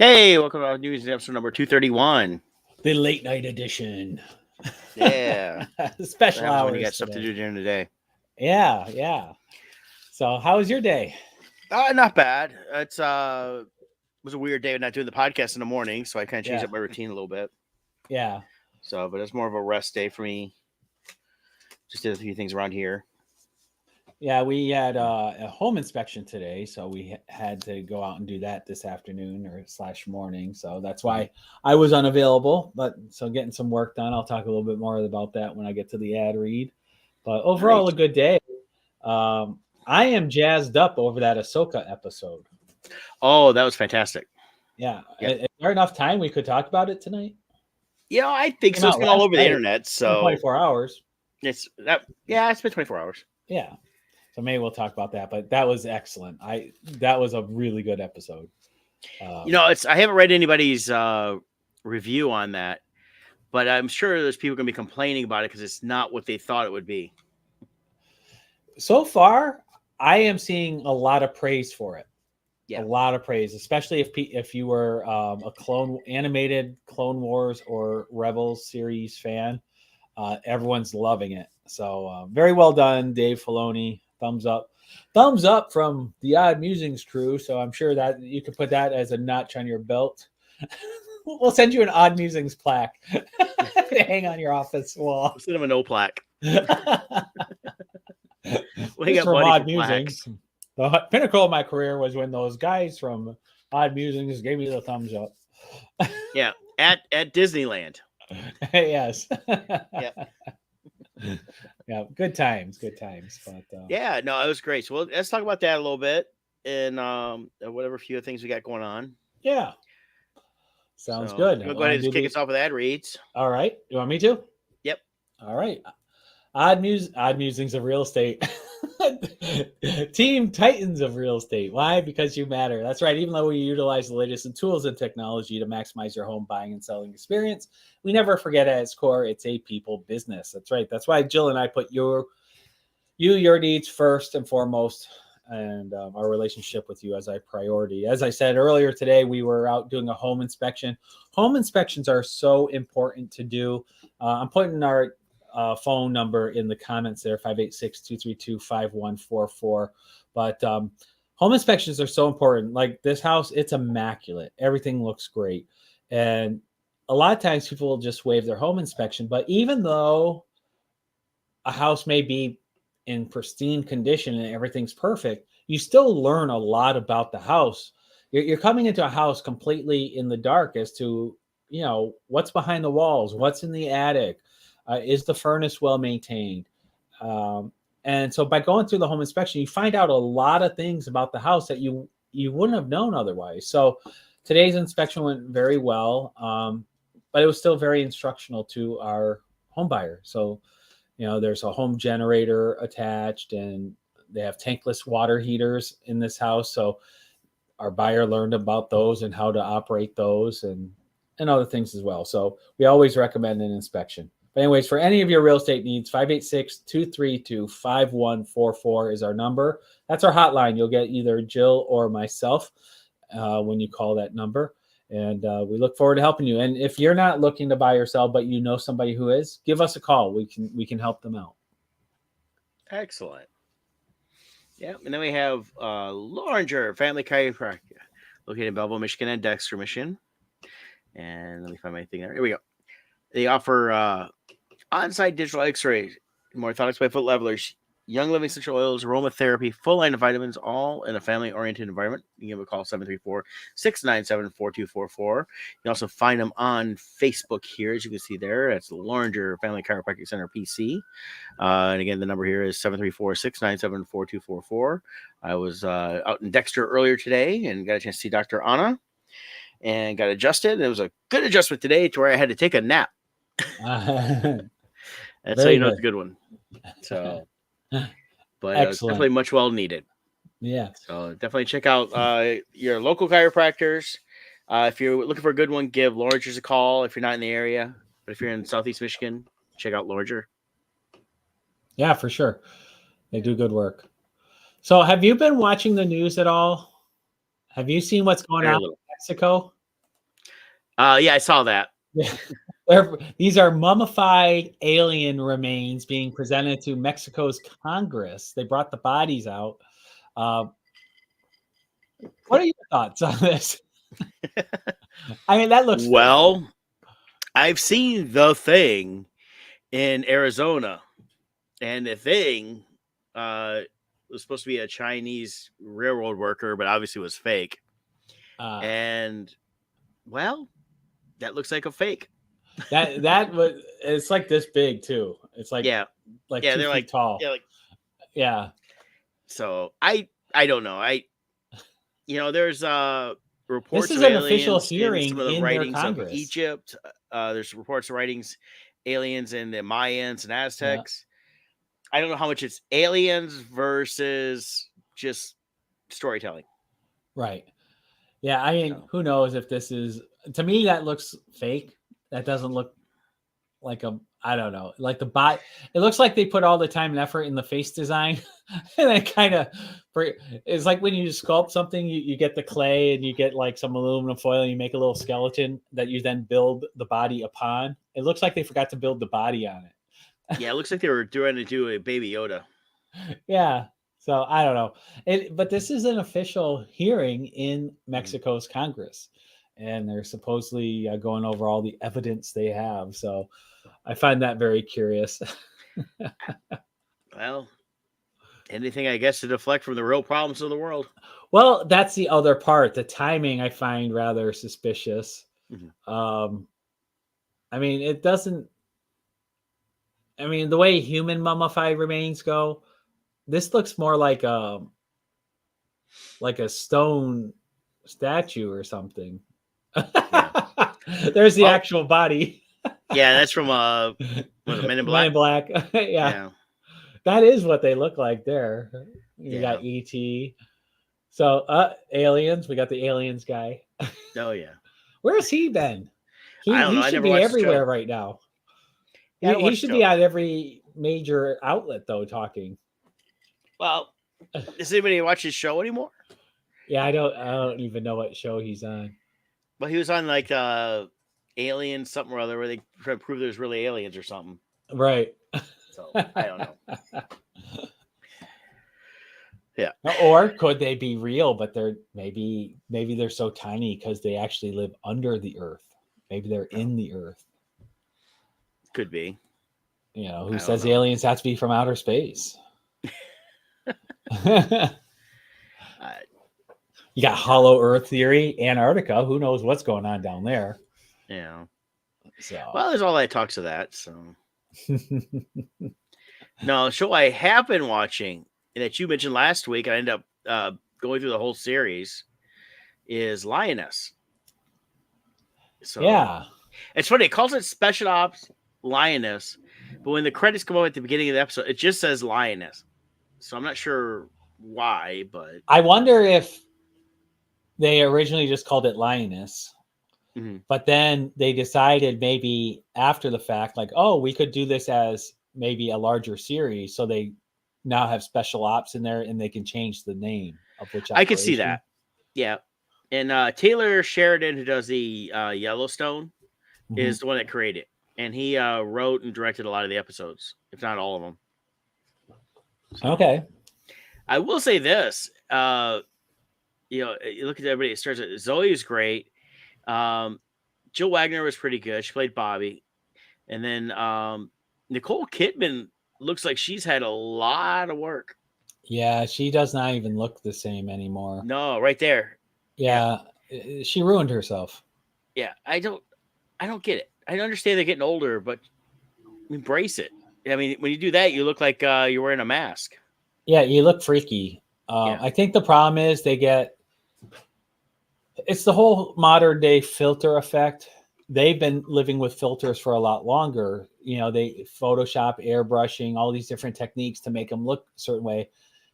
Hey, welcome to our news episode number 231. The late night edition. Yeah. Special hours When you got today. stuff to do during the day. Yeah. So how was your day? Not bad. It was a weird day not doing the podcast in the morning, so I kind of changed up my routine a little bit. Yeah. So, but it's more of a rest day for me. Just did a few things around here. Yeah, we had a home inspection today, so we had to go out and do that this afternoon or / morning. So that's why I was unavailable. But so getting some work done. I'll talk a little bit more about that when I get to the ad read. But overall, Nice. a good day. I am jazzed up over that Ahsoka episode. Oh, that was fantastic. Yeah. Is there enough time we could talk about it tonight? Yeah, I think so. It's been all over the internet. So 24 hours. It's been 24 hours. Yeah. So maybe we'll talk about that, but that was excellent. That was a really good episode. I haven't read anybody's review on that, but I'm sure there's people going to be complaining about it because it's not what they thought it would be. So far, I am seeing a lot of praise for it. Yeah, a lot of praise, especially if you were a animated Clone Wars or Rebels series fan. Everyone's loving it. So very well done, Dave Filoni. Thumbs up from the Oddmusings crew. So I'm sure that you could put that as a notch on your belt. We'll send you an Oddmusings plaque to hang on your office wall. We'll send him a no plaque. We got from Oddmusings. The pinnacle of my career was when those guys from Oddmusings gave me the thumbs up. Yeah, at Disneyland. Yes. Yeah. Yeah, good times. But yeah, no, it was great. So let's talk about that a little bit and whatever few things we got going on. Yeah, sounds good. We'll go ahead and just kick us off with ad reads. All right, you want me to? Yep. All right. Oddmusings of real estate. Team Titans of real estate. Why? Because you matter. That's right. Even though we utilize the latest in tools and technology to maximize your home buying and selling experience, we never forget at its core, it's a people business. That's right. That's why Jill and I put your needs first and foremost, and our relationship with you as a priority. As I said earlier today, we were out doing a home inspection. Home inspections are so important to do. I'm putting our phone number in the comments there, 586-232-5144. But home inspections are so important. Like this house, it's immaculate. Everything looks great. And a lot of times people will just waive their home inspection. But even though a house may be in pristine condition and everything's perfect, you still learn a lot about the house. You're coming into a house completely in the dark as to, what's behind the walls, what's in the attic. Is the furnace well maintained? And so by going through the home inspection, you find out a lot of things about the house that you wouldn't have known otherwise. So today's inspection went very well, but it was still very instructional to our home buyer. So, there's a home generator attached and they have tankless water heaters in this house. So our buyer learned about those and how to operate those and other things as well. So we always recommend an inspection. But anyways, for any of your real estate needs, 586-232-5144 is our number. That's our hotline. You'll get either Jill or myself when you call that number. And we look forward to helping you. And if you're not looking to buy or sell, but you know somebody who is, give us a call. We can help them out. Excellent. Yeah, and then we have Loringer Family Chiropractic, located in Belleville, Michigan, and Dexter, Michigan. And let me find my thing there. Here we go. They offer on-site digital x-rays, orthotics by foot levelers, young living essential oils, aromatherapy, full line of vitamins, all in a family-oriented environment. You can give a call, 734-697-4244. You can also find them on Facebook here, as you can see there. That's the Loringer Family Chiropractic Center, PC. And again, the number here is 734-697-4244. I was out in Dexter earlier today and got a chance to see Dr. Anna and got adjusted. It was a good adjustment today to where I had to take a nap. That's how you know it's a good one. So, but it's definitely much well needed. Yeah. So definitely check out your local chiropractors. If you're looking for a good one, give Loringers a call if you're not in the area. But if you're in Southeast Michigan, check out Loringer. Yeah, for sure. They do good work. So have you been watching the news at all? Have you seen what's going on in Mexico? Yeah, I saw that. Yeah. These are mummified alien remains being presented to Mexico's Congress. They brought the bodies out. Uh, what are your thoughts on this? I mean, that looks fake. Well, I've seen The Thing in Arizona, and The Thing uh, was supposed to be a Chinese railroad worker, but obviously was fake. Uh, And well, that looks like a fake. that was it's like this big too. It's like Yeah, like yeah, 2 they're feet like, tall. yeah, like Yeah. so. I don't know. There's This reports is of an official aliens in hearing some of the in their writings of Congress. Egypt. There's reports of writings aliens in the Mayans and Yeah. Aztecs. I don't know how much it's aliens versus just storytelling. Right. Yeah, I mean, So, who knows if this is to me that looks fake. That doesn't look like a I don't know, like the bot. It looks like they put all the time and effort in the face design, and then kind of. It's like when you sculpt something, you get the clay and you get like some aluminum foil, and you make a little skeleton that you then build the body upon. It looks like they forgot to build the body on it. yeah, it looks like they were trying to do a Baby Yoda. Yeah. So I don't know. But this is an official hearing in Mhm. Mexico's Congress, and they're supposedly going over all the evidence they have. So I find that very curious. Well, anything I guess to deflect from the real problems of the world. Well, that's the other part. The timing I find rather suspicious. Mhm. Um, I mean, it doesn't. I mean, the way human mummified remains go, this looks more like a stone statue or something. Yeah. There's the Oh, actual body. yeah, that's from was it Men in Men Black? in Black. Yeah, Yeah, that is what they look like there. You yeah. got ET. So, aliens. We got the aliens guy. Oh, yeah. Where's he been? I don't know. He I should never be watched the show. everywhere right now. Yeah, I don't He watch the should be show. on every major outlet though, talking. Well, does anybody watch his show anymore? Yeah, I don't even know what show he's on. Well, he was on like Alien something or other where they try to prove there's really aliens or something. Right. So I don't know. Yeah. Or could they be real, but they're maybe they're so tiny because they actually live under the earth. Maybe they're Oh, in the earth. could be. You know, who I don't says know. aliens have to be from outer space? I, You got hollow earth theory, Antarctica. Who knows what's going on down there? yeah. So Well, there's all that talks of that. So no, show I have been watching and that you mentioned last week, I ended up going through the whole series is Lioness. So yeah. it's funny. It calls it Special Ops Lioness, but when the credits come up at the beginning of the episode, it just says Lioness. So I'm not sure why, but I wonder if they originally just called it Lioness, mhm. but then they decided maybe after the fact, like, oh, we could do this as maybe a larger series. So they now have special ops in there and they can change the name of which I could see operation. that. Yeah. And Taylor Sheridan, who does the Yellowstone, Mhm. is the one that created it. And he wrote and directed a lot of the episodes, if not all of them. So, Okay. I will say this. You look at everybody, it starts at Zoe is great. Jill Wagner was pretty good. She played Bobby. And then Nicole Kidman looks like she's had a lot of work. Yeah, she does not even look the same anymore. No, right there. Yeah. Yeah, she ruined herself. Yeah. I don't get it. I understand they're getting older, but embrace it. I mean, when you do that, you look like you're wearing a mask. Yeah, you look freaky. Yeah. I think the problem is it's the whole modern day filter effect. They've been living with filters for a lot longer. You know, they Photoshop, airbrushing, all these different techniques to make them look a certain way.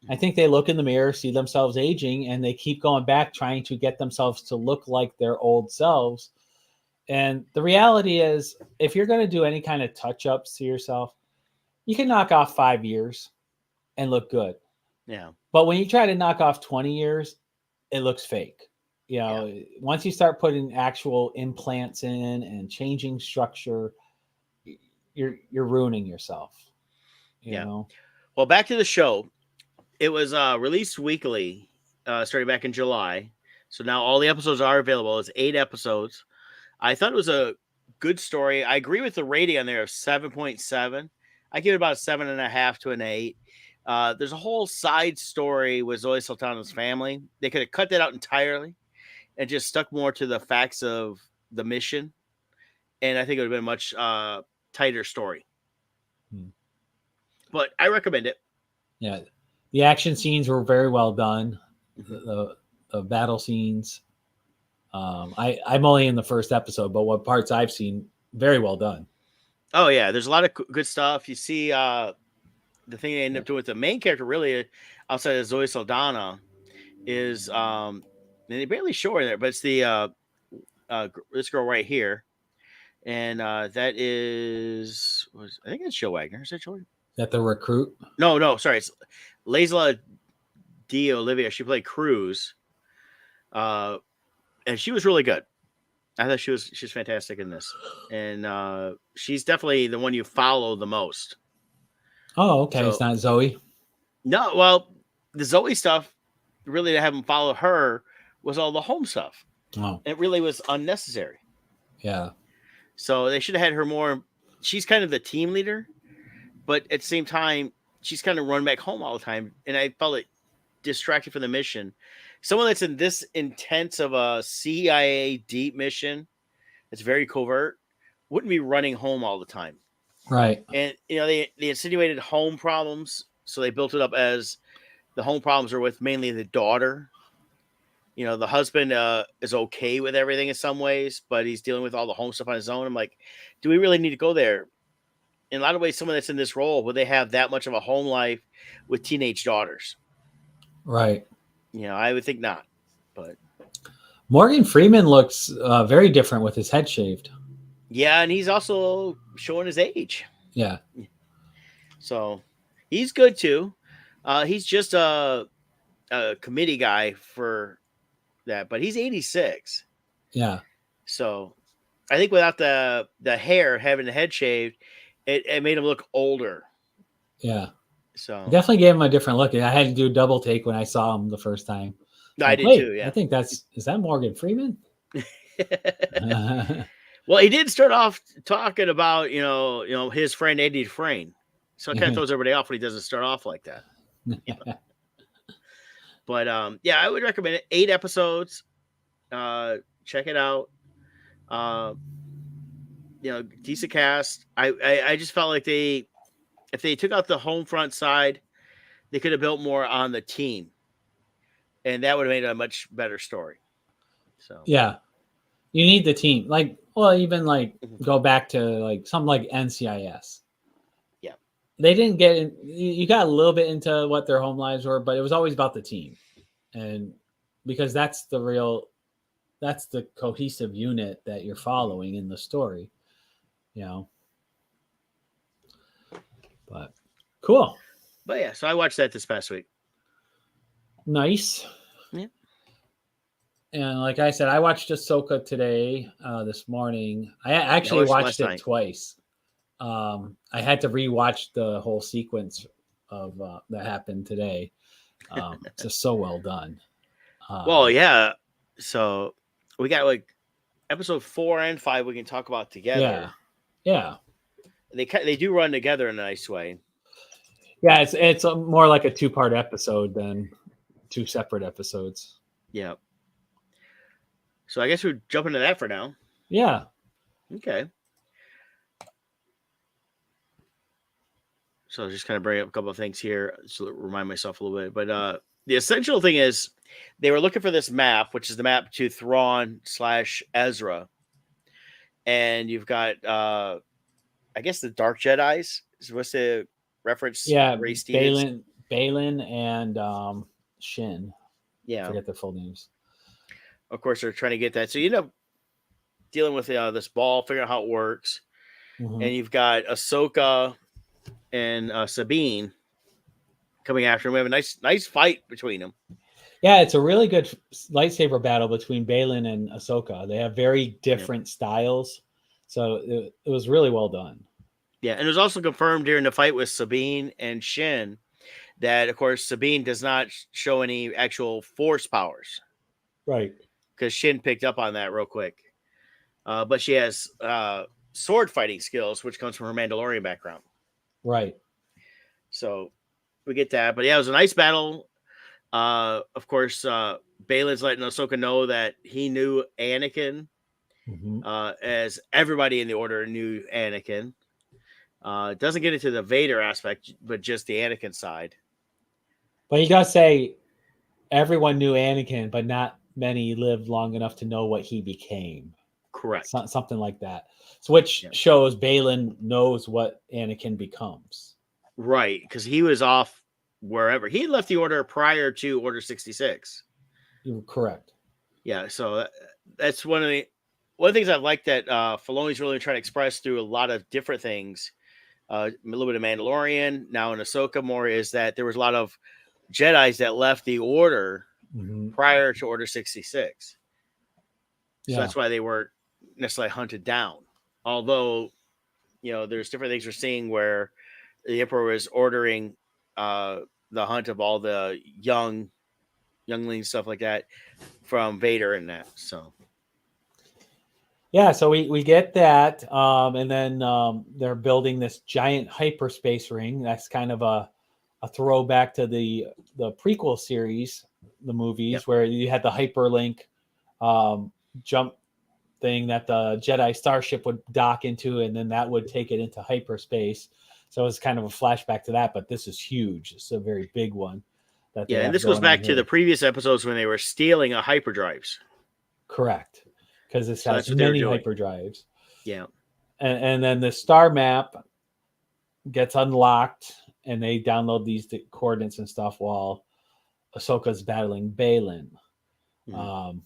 I think they look in the mirror, see themselves aging, and they keep going back trying to get themselves to look like their old selves. And the reality is, if you're going to do any kind of touch ups to yourself, you can knock off 5 years and look good. Yeah. But when you try to knock off 20 years, it looks fake. You Yeah. know, once you start putting actual implants in and changing structure, you're ruining yourself. You Yeah. know. Well, back to the show. It was released weekly, starting back in July. So now all the episodes are available. It's 8 episodes. I thought it was a good story. I agree with the rating on there of 7.7. I give it about 7.5 to an 8. There's a whole side story with Zoe Sultana's family. They could have cut that out entirely and just stuck more to the facts of the mission. And I think it would have been a much tighter story. Hmm. But I recommend it. Yeah, the action scenes were very well done. Mm-hmm. The battle scenes. I'm only in the first episode, but what parts I've seen, very well done. Oh, yeah. There's a lot of good stuff. You see the thing they end up doing with the main character, really, outside of Zoe Saldana, is and they barely show her there, but it's the this girl right here, and that is I think it's Joe Wagner. Is that Joe? That the recruit. No, no, sorry, it's Laisla D. Olivia. She played Cruz, uh, and she was really good. I thought she's fantastic in this, and she's definitely the one you follow the most. Oh, okay. It's So not Zoe. no, well, the Zoe stuff really to have them follow her was all the home stuff. Oh, It really was unnecessary. yeah. So they should have had her more. She's kind of the team leader, but at the same time, she's kind of run back home all the time, and I felt it distracted from the mission. Someone that's in this intense of a CIA deep mission, that's very covert, wouldn't be running home all the time. Right. And they insinuated home problems, so they built it up as the home problems are with mainly the daughter. The husband is okay with everything in some ways, but he's dealing with all the home stuff on his own. I'm like, do we really need to go there? In a lot of ways, someone that's in this role, would they have that much of a home life with teenage daughters? Right. I would think not. But Morgan Freeman looks very different with his head shaved. yeah, and he's also showing his age. Yeah. So he's good too. He's just a committee guy for that, but he's 86. Yeah. So I think without the hair, having the head shaved, it made him look older. Yeah. So Definitely gave him a different look. I had to do a double take when I saw him the first time. no, I Like, did wait, too. I Yeah. think is that Morgan Freeman? Well, he did start off talking about his friend Eddie Dufresne, so it kind of throws everybody off when he doesn't start off like that. But yeah, I would recommend it. 8 episodes. Check it out. Uh, decent cast. I just felt like if they took out the home front side, they could have built more on the team, and that would have made a much better story. So Yeah. You need the team. Like, well, even like Mhm. go back to like something like NCIS. Yeah. They didn't get in, you got a little bit into what their home lives were, but it was always about the team. And because that's the cohesive unit that you're following in the story, you know. But cool. But yeah, so I watched that this past week. Nice. Yeah. And like I said, I watched Ahsoka today, this morning. I actually watched it twice. I had to rewatch the whole sequence of that happened today. It's just so well done. Well, yeah. So we got like episode 4 and 5 we can talk about together. Yeah. They do run together in a nice way. Yeah, it's more like a 2-part episode than 2 separate episodes. Yeah. So I guess we're jumping to that for now. Yeah. Okay. So I'll just kind of bring up a couple of things here to remind myself a little bit. But the essential thing is they were looking for this map, which is the map to Thrawn/Ezra. And you've got I guess the Dark Jedi's is supposed to reference Ray Stevens. Balin and Shin. Yeah. I forget their full names. Of course, they're trying to get that. So you end up dealing with this ball, figuring out how it works. Mm-hmm. And you've got Ahsoka and Sabine coming after him. We have a nice fight between them. Yeah, it's a really good lightsaber battle between Balin and Ahsoka. They have very Yeah. different styles, so it was really well done. Yeah, and it was also confirmed during the fight with Sabine and Shin that, of course, Sabine does not show any actual force powers Right, because Shin picked up on that real quick. But she has sword fighting skills, which comes from her Mandalorian background. right. So we get that. But yeah, it was a nice battle. Of course, Balin's letting Ahsoka know that he knew Anakin, Hmm. as everybody in the Order knew Anakin. Doesn't get into the Vader aspect, but just the Anakin side. But you gotta say, everyone knew Anakin, but not many lived long enough to know what he became. Correct. Something like that. So, which Yeah. shows Balin knows what Anakin becomes. Right, because he was off wherever he had left the Order prior to Order 66. You're correct. Yeah, so that's one of the things I've liked that Filoni's really trying to express through a lot of different things. A little bit of Mandalorian, now in Ahsoka more, is that there was a lot of Jedi's that left the Order Hmm. prior to Order 66. So Yeah. that's why they weren't necessarily hunted down. Although, there's different things we're seeing where the Emperor is ordering uh, the hunt of all the younglings, stuff like that, from Vader and that. So, Yeah, so we get that, and then they're building this giant hyperspace ring. That's kind of a throwback to the prequel series, the yep. movies, where you had the hyperlink um, jump thing that the Jedi starship would dock into, and then that would take it into hyperspace. So it's kind of a flashback to that, but this is huge. It's a very big one that they Yeah, and have this goes going on back to the here. previous episodes when they were stealing a hyperdrives. Correct, because this So has that's what they were many doing. hyperdrives, Yeah. and then the star map gets unlocked, and they download these coordinates and stuff while Ahsoka's battling Balin. Mhm. Um,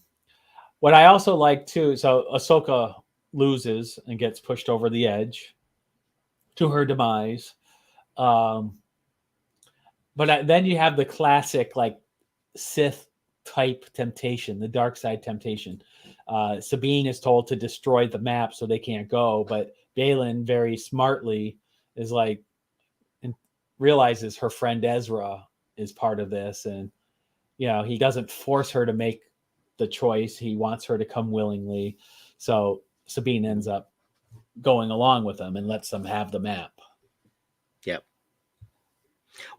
what I also like too, so Ahsoka loses and gets pushed over the edge to her demise. Um, but then you have the classic like Sith type temptation, the dark side temptation. Sabine is told to destroy the map so they can't go, but Balin very smartly is like, and realizes her friend Ezra is part of this, and he doesn't force her to make the choice. He wants her to come willingly. So Sabine ends up going along with them and lets them have the map. Yep.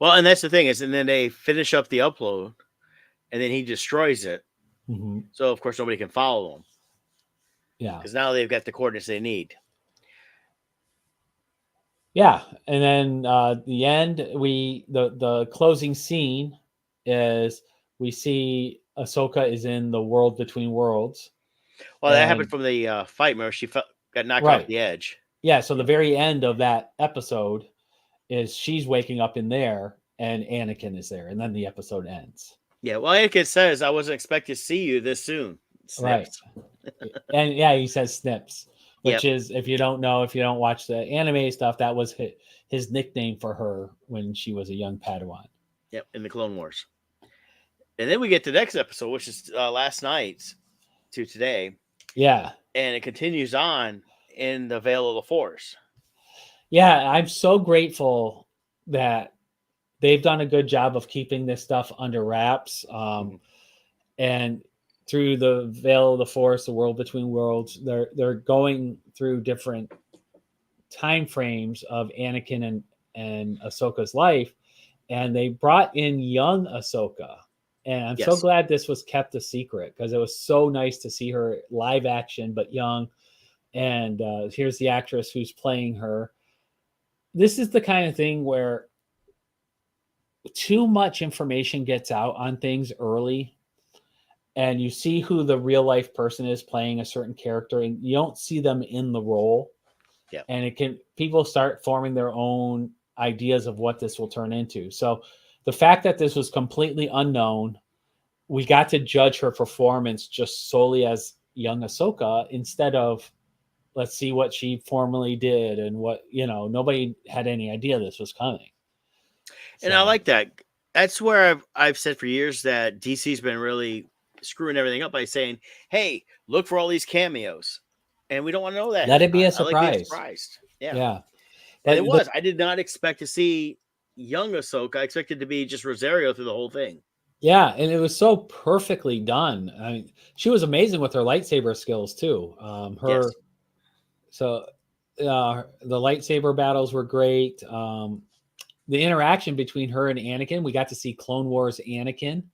Well, and that's the thing is, and then they finish up the upload, and then he destroys it. Mm-hmm. So of course nobody can follow him Yeah. because now they've got the coordinates they need. Yeah, and then the end, the closing scene is we see Ahsoka is in the world between worlds, Well, that happened and from the fight. Remember, she got knocked off right, the edge. yeah. So the Yep. very end of that episode is she's waking up in there, and Anakin is there, and then the episode ends. Yeah. Well, Anakin says, "I wasn't expecting to see you this soon." Right, Snips. and yeah, he says Snips, which Yep. is, if you don't know, if you don't watch the anime stuff, that was his nickname for her when she was a young Padawan. Yep. In the Clone Wars, and then we get to the next episode, which is last night's to today, Yeah, and it continues on in the Veil of the Force. yeah, I'm so grateful that they've done a good job of keeping this stuff under wraps. Mhm. And through the Veil of the Force, the world between worlds, they're going through different time frames of Anakin and Ahsoka's life, and they brought in young Ahsoka. And I'm so Yes. glad this was kept a secret, because it was so nice to see her live action but young. And here's the actress who's playing her. This is the kind of thing where too much information gets out on things early, and you see who the real life person is playing a certain character, and you don't see them in the role, Yep. and people start forming their own ideas of what this will turn into. So the fact that this was completely unknown, we got to judge her performance just solely as young Ahsoka, instead of let's see what she formerly did, and what, nobody had any idea this was coming. And I So like that. That's where I've said for years that DC's been really screwing everything up by saying, "Hey, look for all these cameos," and we don't want to know that ahead Let of it be time. a I like being surprise. surprised. Yeah, Yeah, and it but was. I did not expect to see young Ahsoka. I expected to be just Rosario through the whole thing. yeah, and it was so perfectly done. I mean, she was amazing with her lightsaber skills too. Yes. So the lightsaber battles were great. The interaction between her and Anakin, we got to see Clone Wars Anakin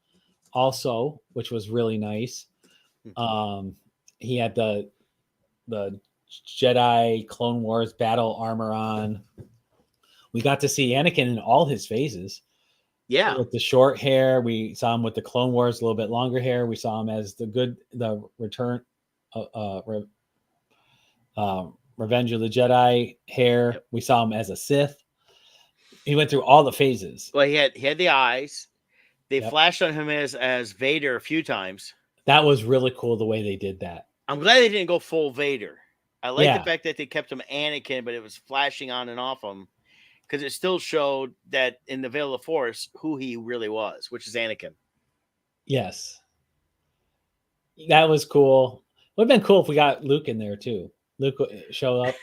also, which was really nice. Mhm. Um, he had the Jedi Clone Wars battle armor on. We got to see Anakin in all his phases Yeah. with the short hair. We saw him with the Clone Wars, a little bit longer hair. We saw him as the return, uh, uh, Re- Revenge of the Jedi hair. Yep. We saw him as a Sith. He went through all the phases. Well, he had the eyes. They Yep. flashed on him as Vader a few times. That was really cool the way they did that. I'm glad they didn't go full Vader. I like the Yeah. fact that they kept him Anakin, but it was flashing on and off him because it still showed that in the Veil of the Force who he really was, which is Anakin. Yes. That was cool. Would have been cool if we got Luke in there too. Luke show up,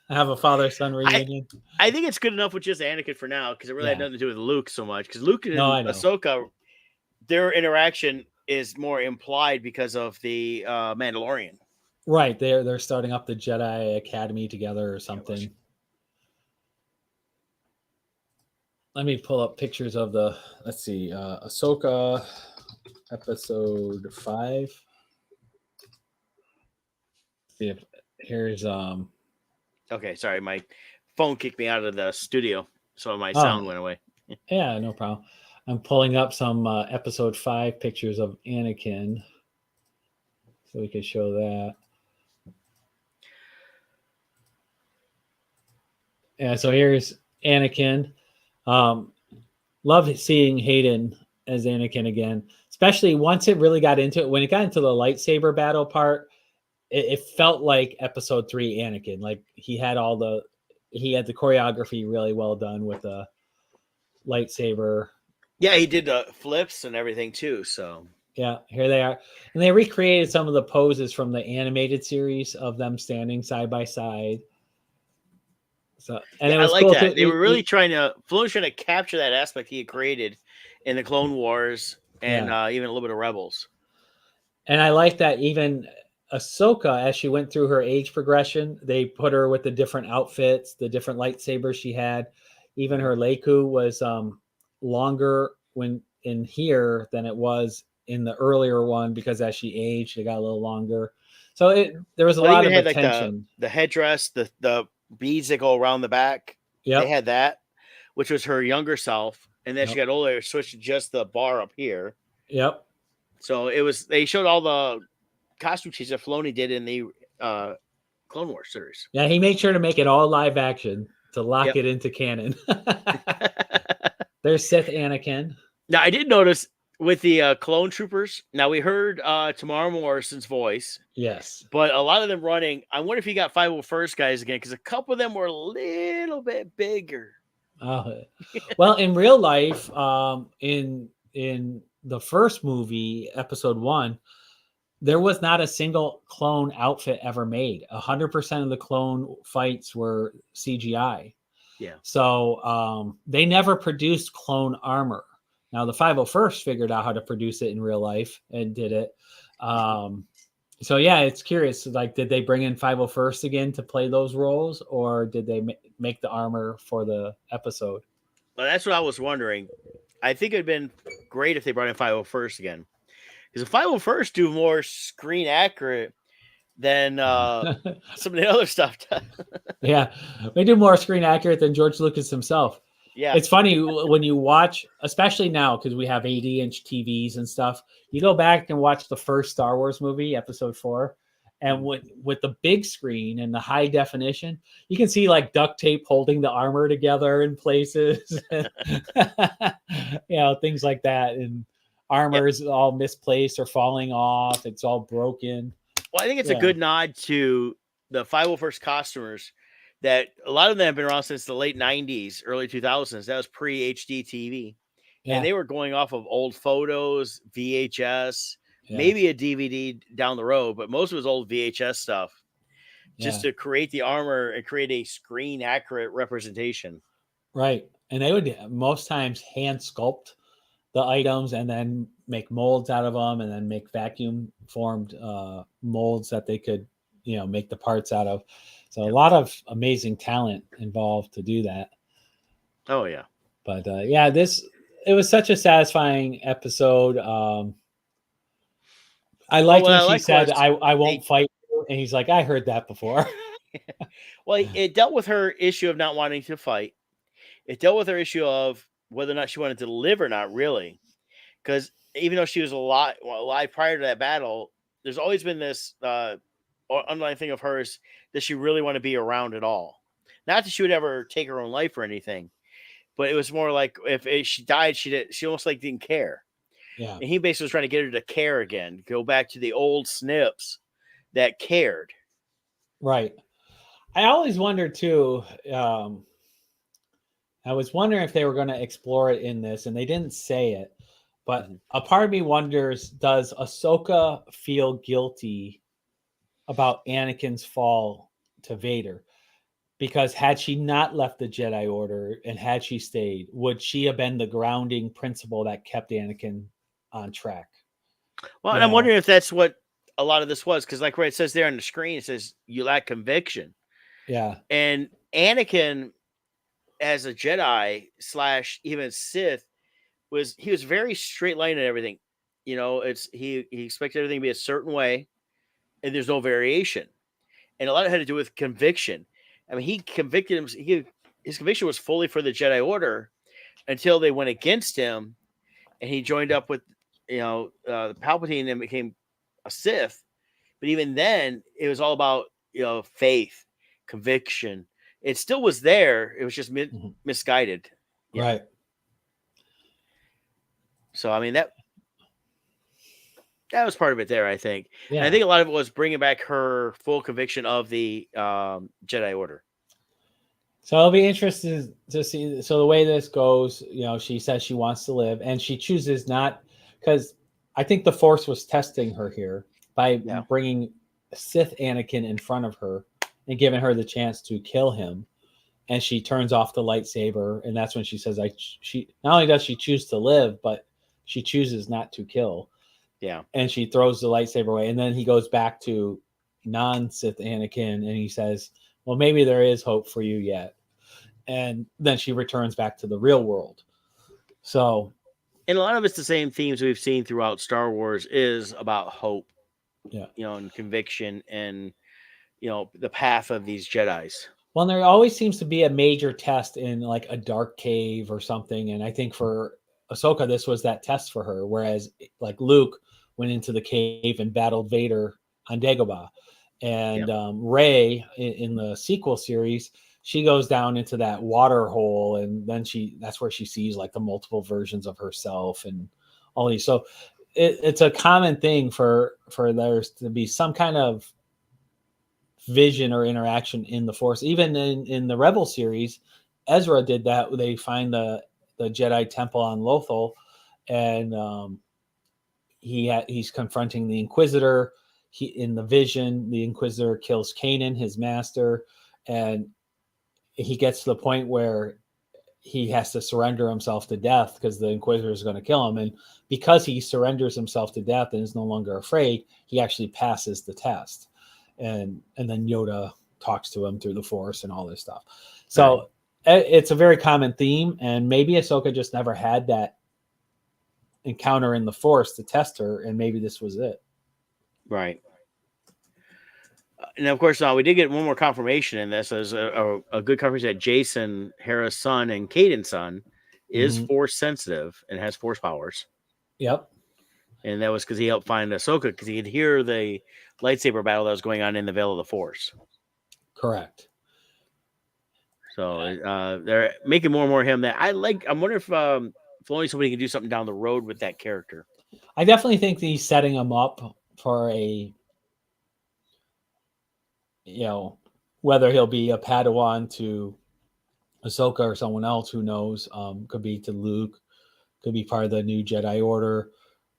have a father son I reunion. I think it's good enough with just Anakin for now because it really had Yeah. nothing to do with Luke so much. Because Luke No, and I know. Ahsoka, their interaction is more implied because of the Mandalorian. Right. They're starting up the Jedi Academy together or Yeah, something. Let me pull up pictures of the. Let's see. Ahsoka episode 5. See if here's okay, sorry, my phone kicked me out of the studio, so my oh sound went away. yeah, no problem. I'm pulling up some episode 5 pictures of Anakin so we can show that. Yeah, so here's Anakin. Um, love seeing Hayden as Anakin again, especially once it really got into it. When it got into the lightsaber battle part, it felt like episode 3 Anakin. Like he had the choreography really well done with the lightsaber. Yeah, he did the flips and everything too. So Yeah, here they are. And they recreated some of the poses from the animated series of them standing side by side. So, and yeah, it I was like cool too. that. They were really Filoni's trying to capture that aspect he had created in the Clone Wars and Yeah. even a little bit of Rebels. And I like that even Ahsoka, as she went through her age progression, they put her with the different outfits, the different lightsabers she had. Even her Leiku was longer when in here than it was in the earlier one because as she aged, it got a little longer. So there was a Well, they lot even of had like attention. the headdress, the beads that go around the back. They Yep. had that, which was her younger self, and then she Yep. got older, switched to just the bar up here. Yep. So it was they showed all the costume changes that Filoni did in the uh, Clone Wars series. Yeah, he made sure to make it all live action to lock Yep. it into canon. There's Sith Anakin. Now I did notice with the clone troopers. Now we heard Tamara Morrison's voice, Yes. but a lot of them running. I wonder if he got 501st guys again because a couple of them were a little bit bigger. Well, in real life, in the first movie, Episode 1, there was not a single clone outfit ever made. 100% of the clone fights were CGI. Yeah. So they never produced clone armor. Now the 501st figured out how to produce it in real life and did it. So yeah, it's curious. Like, did they bring in 501st again to play those roles, or did they make the armor for the episode? Well, that's what I was wondering. I think it'd been great if they brought in 501st again because the 501st do more screen accurate than some of the other stuff. Yeah, they do more screen accurate than George Lucas himself. Yeah. It's funny when you watch, especially now because we have 80-inch TVs and stuff. You go back and watch the first Star Wars movie, Episode 4, and with the big screen and the high definition, you can see like duct tape holding the armor together in places, things like that, and armor is all misplaced or falling off. It's all broken. Well, I think it's a Yeah. good nod to the 501st costumers that a lot of them have been around since the late 90s, early 2000s. That was pre HD TV. and Yeah. they were going off of old photos, VHS, Yeah. maybe a DVD down the road, but most of it was old VHS stuff, just Yeah. to create the armor and create a screen accurate representation. Right. And they would most times hand sculpt the items and then make molds out of them and then make vacuum formed molds that they could, make the parts out of. So a Yeah. lot of amazing talent involved to do that. Oh yeah. But yeah, it was such a satisfying episode. I Well, liked what when I she like said, was I won't they. fight you. And he's like, I heard that before. Well, it dealt with her issue of not wanting to fight. It dealt with her issue of whether or not she wanted to live or not, really. Because even though she was alive prior to that battle, there's always been this underlying thing of hers that she really want to be around at all. Not that she would ever take her own life or anything, but it was more like if she died, she almost like didn't care. Yeah. And he basically was trying to get her to care again, go back to the old snips that cared. Right. I always wondered too. I was wondering if they were going to explore it in this, and they didn't say it. But Mhm. a part of me wonders: does Ahsoka feel guilty about Anakin's fall to Vader? Because had she not left the Jedi Order and had she stayed, would she have been the grounding principle that kept Anakin on track? Well, You and I'm know? wondering if that's what a lot of this was, because like where it says there on the screen, it says you lack conviction, Yeah. and Anakin as a Jedi slash even Sith he was very straight line and everything. It's he expected everything to be a certain way, and there's no variation. And a lot of it had to do with conviction. I mean, he convicted him. His conviction was fully for the Jedi Order until they went against him, and he joined up with Palpatine and became a Sith. But even then, it was all about faith, conviction. It still was there. It was just Mhm. misguided. Yeah. Right. So I mean that was part of it there, I think. And I Yeah. think a lot of it was bringing back her full conviction of the Jedi Order. So I'll be interested to see. So the way this goes, she says she wants to live, and she chooses not, because I think the Force was testing her here by Yeah. bringing Sith Anakin in front of her and giving her the chance to kill him. And she turns off the lightsaber, and that's when she says, She not only does she choose to live, but she chooses not to kill." Yeah. And she throws the lightsaber away, and then he goes back to non-Sith Anakin, and he says, "Well, maybe there is hope for you yet." And then she returns back to the real world. So, And a lot of it's the same themes we've seen throughout Star Wars is about hope, yeah. and conviction and the path of these Jedi's. Well, there always seems to be a major test in like a dark cave or something, and I think for Ahsoka, this was that test for her. Whereas, like Luke went into the cave and battled Vader on Dagobah, Yeah. and Rey in the sequel series, she goes down into that water hole, and then that's where she sees like the multiple versions of herself and all these. So it's a common thing for there to be some kind of vision or interaction in the Force. Even in the Rebel series, Ezra did that. They find the Jedi Temple on Lothal, and he's confronting the Inquisitor. He in the vision, the Inquisitor kills Kanan, his master, and he gets to the point where he has to surrender himself to death because the Inquisitor is going to kill him. And because he surrenders himself to death and is no longer afraid, he actually passes the test. And then Yoda talks to him through the Force and all this stuff. So it's a very common theme, and maybe Ahsoka just never had that encounter in the Force to test her, and maybe this was it. Right. And of course, we did get one more confirmation in this as a good confirmation that Jason, Hera's son, and Caden's son is Mm-hmm. Force sensitive and has Force powers. Yep. And that was because he helped find Ahsoka because he could hear the lightsaber battle that was going on in the Veil of the Force. Correct. So they're making more and more of him. That I like. I'm wondering if only somebody can do something down the road with that character. I definitely think he's setting him up for a, whether he'll be a Padawan to Ahsoka or someone else, who knows, could be to Luke. could be part of the new Jedi Order.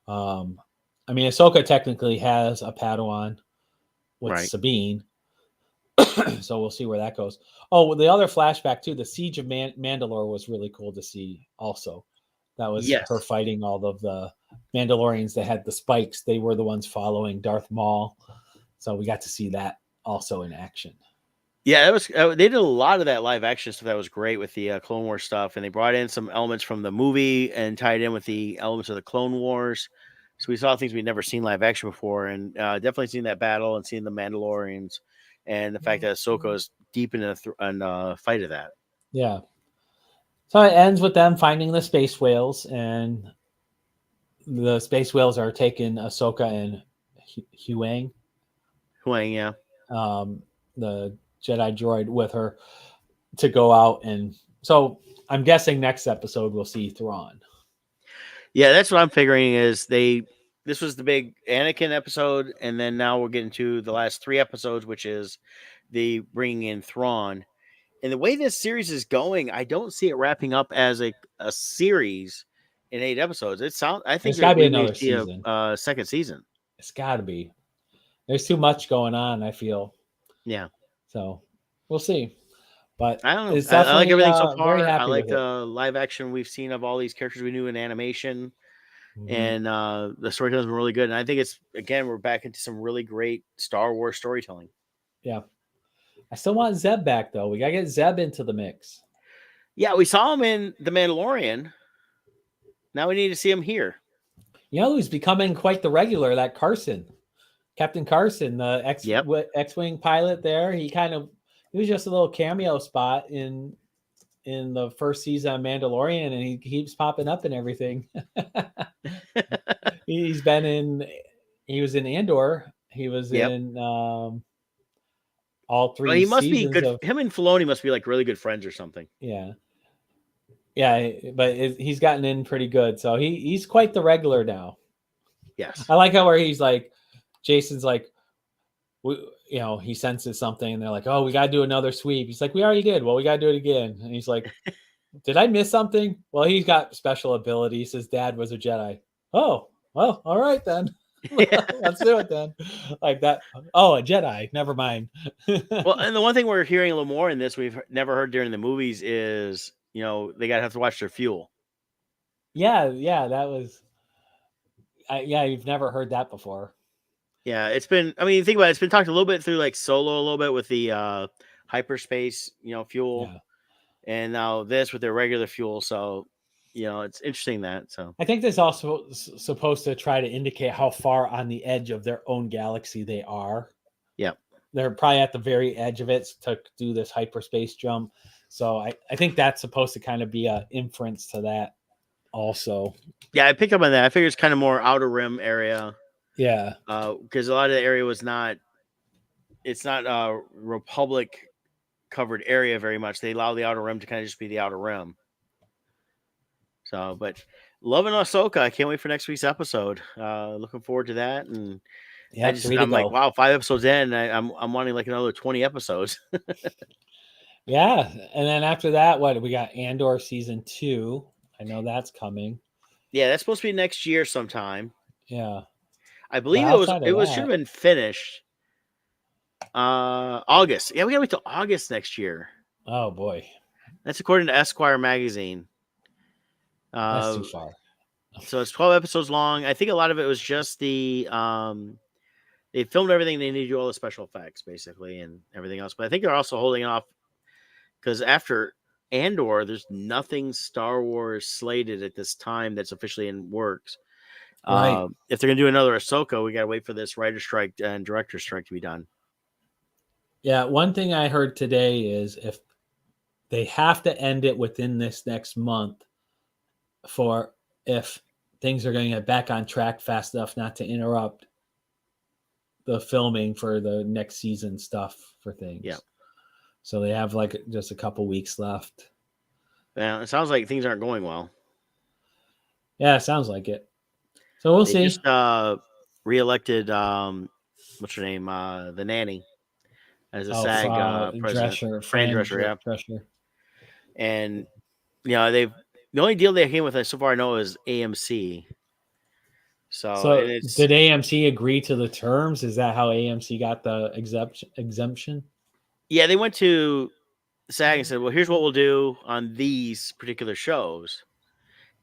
Um, I mean, Ahsoka technically has a Padawan with Right. Sabine, so we'll see where that goes. Oh, the other flashback too, the Siege of Mandalore was really cool to see. Also, that was her Yes. fighting all of the Mandalorians that had the spikes. They were the ones following Darth Maul, so we got to see that also in action. Yeah, that was they did a lot of that live action stuff that was great with the Clone Wars stuff, and they brought in some elements from the movie and tied in with the elements of the Clone Wars. So we saw things we'd never seen live action before, and definitely seen that battle and seeing the Mandalorians, and the fact that Ahsoka is deep in a fight of that. Yeah. So it ends with them finding the space whales, and the space whales are taking Ahsoka and Huang, Huang, yeah, the Jedi droid, with her to go out. And so I'm guessing next episode we'll see Thrawn. yeah, that's what I'm figuring is they. This was the big Anakin episode, and then now we're getting to the last 3 episodes, which is the bringing in Thrawn. And the way this series is going, I don't see it wrapping up as a series in 8 episodes. I think There's got to that be we may another see a, season. second season. It's got to be. There's too much going on, I feel. Yeah, So we'll see. But I don't know. it's I like definitely everything so very far. I happy like with it. the live action we've seen of all these characters we knew in animation, Mm-hmm. and the storytelling's been really good. And I think it's again we're back into some really great Star Wars storytelling. Yeah. I still want Zeb back, though. We got to get Zeb into the mix. Yeah, we saw him in The Mandalorian. Now we need to see him here. You know who's becoming quite the regular? That Carson. Captain Carson, the Yep. X-wing pilot there. He was just a little cameo spot in the first season of Mandalorian, and he keeps popping up in everything. He's been in. He was in Andor. He was Yep. in all Well, three he must be seasons good. of. Him and Filoni must be like really good friends or something. Yeah, yeah, but he's gotten in pretty good. So he's quite the regular now. Yes. I like how where he's like, Jason's like, he senses something, and they're like, "Oh, we got to do another sweep." He's like, "We already did." Well, we got to do it again. And he's like, "Did I miss something?" Well, he's got special abilities. His dad was a Jedi. Oh, well, all right then. Let's do it then. Like that. Oh, a Jedi. Never mind. Well, and the one thing we're hearing a little more in this we've never heard during the movies is they gotta have to watch their fuel. Yeah, that was. Yeah, you've never heard that before. Yeah, it's been. I mean, think about it. It's been talked a little bit through like Solo a little bit with the hyperspace, fuel, Yeah. and now this with their regular fuel. So, it's interesting that. So, I think this also supposed to try to indicate how far on the edge of their own galaxy they are. yeah, They're probably at the very edge of it to do this hyperspace jump. So I think that's supposed to kind of be an inference to that also. yeah. I picked up on that. I figured it's kind of more outer rim area. Yeah. Because a lot of the area was not. It's not a Republic covered area very much. They allow the outer rim to kind of just be the outer rim. So, but loving Ahsoka. I can't wait for next week's episode. Looking forward to that. And Yeah, 3 to I'm like, go. wow, 5 episodes in. I'm wanting like another 20 episodes. Yeah. And then after that, what we got? Andor season 2. I know that's coming. Yeah, that's supposed to be next year sometime. Yeah. I But believe outside it of was should have that, been finished August. Yeah, we gotta wait till August next year. oh boy, That's according to Esquire magazine. that's too Uh, far. so it's 12 episodes long. I think a lot of it was just they filmed everything they need to do, all the special effects basically and everything else. But I think they're also holding off because after Andor, there's nothing Star Wars slated at this time that's officially in works. Right. If they're gonna do another Ahsoka, we gotta wait for this writer strike and director strike to be done. Yeah. One thing I heard today is if they have to end it within this next month for if things are going to get back on track fast enough not to interrupt the filming for the next season stuff for things. Yeah. So they have like just a couple weeks left. Well, it sounds like things aren't going well. Yeah, it sounds like it. So we'll They see. just reelected what's her name? The nanny as a SAG president. Drescher, Fran Fran Drescher, yeah. Drescher. And they've the only deal they came with, so far I know, is AMC. So, and So it's, did AMC agree to the terms? Is that how AMC got the exemption? yeah, they went to SAG and said, well, here's what we'll do on these particular shows.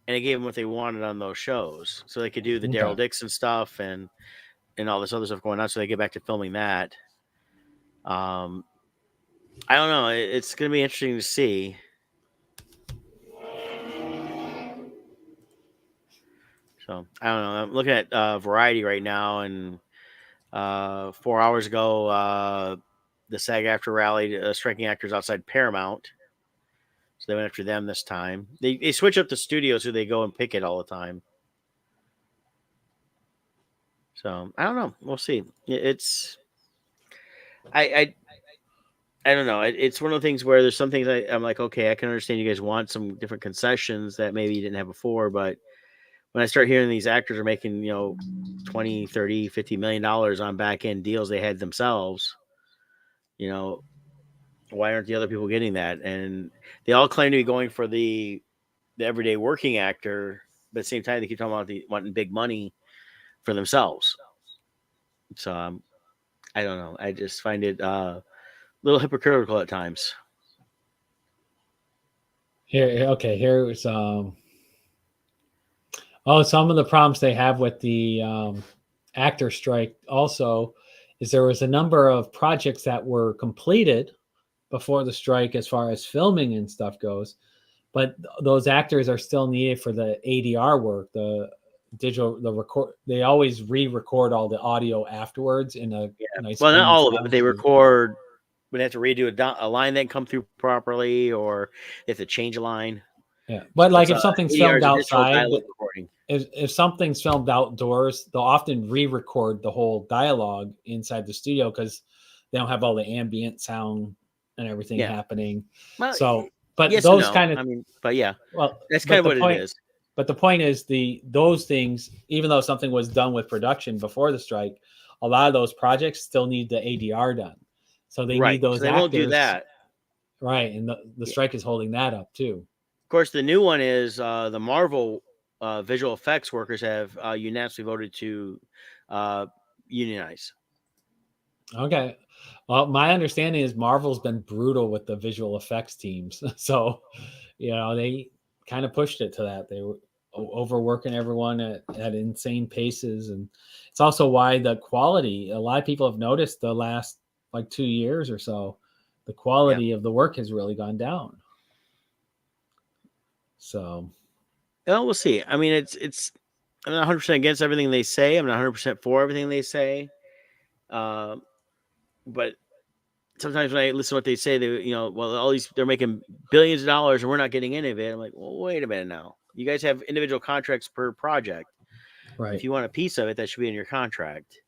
And they gave them what they wanted on those shows. So they could do the Daryl Okay. Dixon stuff and all this other stuff going on. So they get back to filming that. Um, I don't know. It's going to be interesting to see. So I don't know. I'm looking at Variety right now, and 4 hours ago, the SAG after rallied striking actors outside Paramount. So they went after them this time. They switch up the studios who they go and pick it all the time. So I don't know. We'll see. It's I I don't know. It's one of the things where there's some things I'm like, okay, I can understand you guys want some different concessions that maybe you didn't have before, but when I start hearing these actors are making, 20, 30, $50 million on back end deals they had themselves, you know, why aren't the other people getting that? And they all claim to be going for the everyday working actor, but at the same time they keep talking about wanting big money for themselves. So I don't know. I just find it a little hypocritical at times. Here, okay. Here's oh, some of the problems they have with the actor strike also is there was a number of projects that were completed before the strike as far as filming and stuff goes, but those actors are still needed for the ADR work, the digital, the record. They always re-record all the audio afterwards in a Yeah. nice Well, not clean all of it, but sound they suite. record when they have to redo a line that come through properly, or they have to change a line. Yeah, So but like it's if something's ADR filmed is additional outside, dialogue recording. if something's filmed outdoors, they'll often re-record the whole dialogue inside the studio because they don't have all the ambient sound and everything Yeah. happening. Well, So, but yes and those no. kind of I mean, but yeah, well, that's kind but of the what it point, is. but the point is those things, even though something was done with production before the strike, a lot of those projects still need the ADR done. So they Right. need So those they won't do actors, that. right? And the Yeah. strike is holding that up too. Of course, the new one is the Marvel visual effects workers have unanimously voted to uh, unionize. Okay. Well, my understanding is Marvel's been brutal with the visual effects teams. So, they kind of pushed it to that. They were overworking everyone at insane paces. And it's also why the quality, a lot of people have noticed the last like 2 years or so, the Yeah. quality of the work has really gone down. So, Well, we'll see. I mean, it's. I'm not 100% against everything they say. I'm not 100% for everything they say. Um, but sometimes when I listen to what they say, well, all these they're making billions of dollars and we're not getting any of it. I'm like, well, wait a minute now. You guys have individual contracts per project. If right. you want a piece of it, that should be in your contract.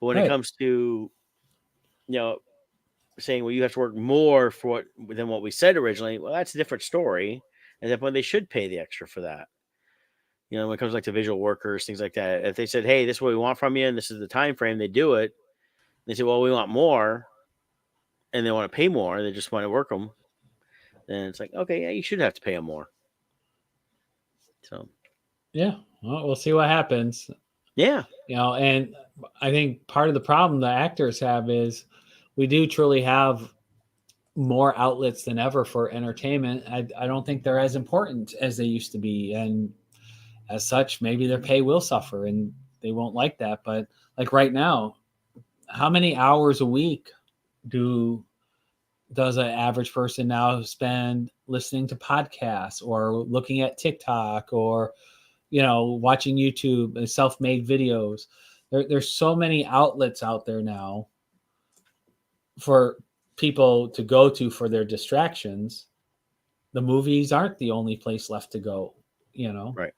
But when it Right. comes to you know saying, well, you have to work more than what we said originally, well, that's a different story. At that point, they should pay the extra for that. When it comes like to visual workers, things like that. If they said, hey, this is what we want from you, and this is the time frame, they do it. They say, well, we want more, and they want to pay more. They just want to work them. Then it's like, okay, yeah, you should have to pay them more. So Yeah. Well, we'll see what happens. yeah, And I think part of the problem the actors have is we do truly have more outlets than ever for entertainment. I don't think they're as important as they used to be. And as such, maybe their pay will suffer and they won't like that. But like right now, how many hours a week do does an average person now spend listening to podcasts or looking at TikTok or watching YouTube and self-made videos? There's so many outlets out there now for people to go to for their distractions. The movies aren't the only place left to go, you know. right.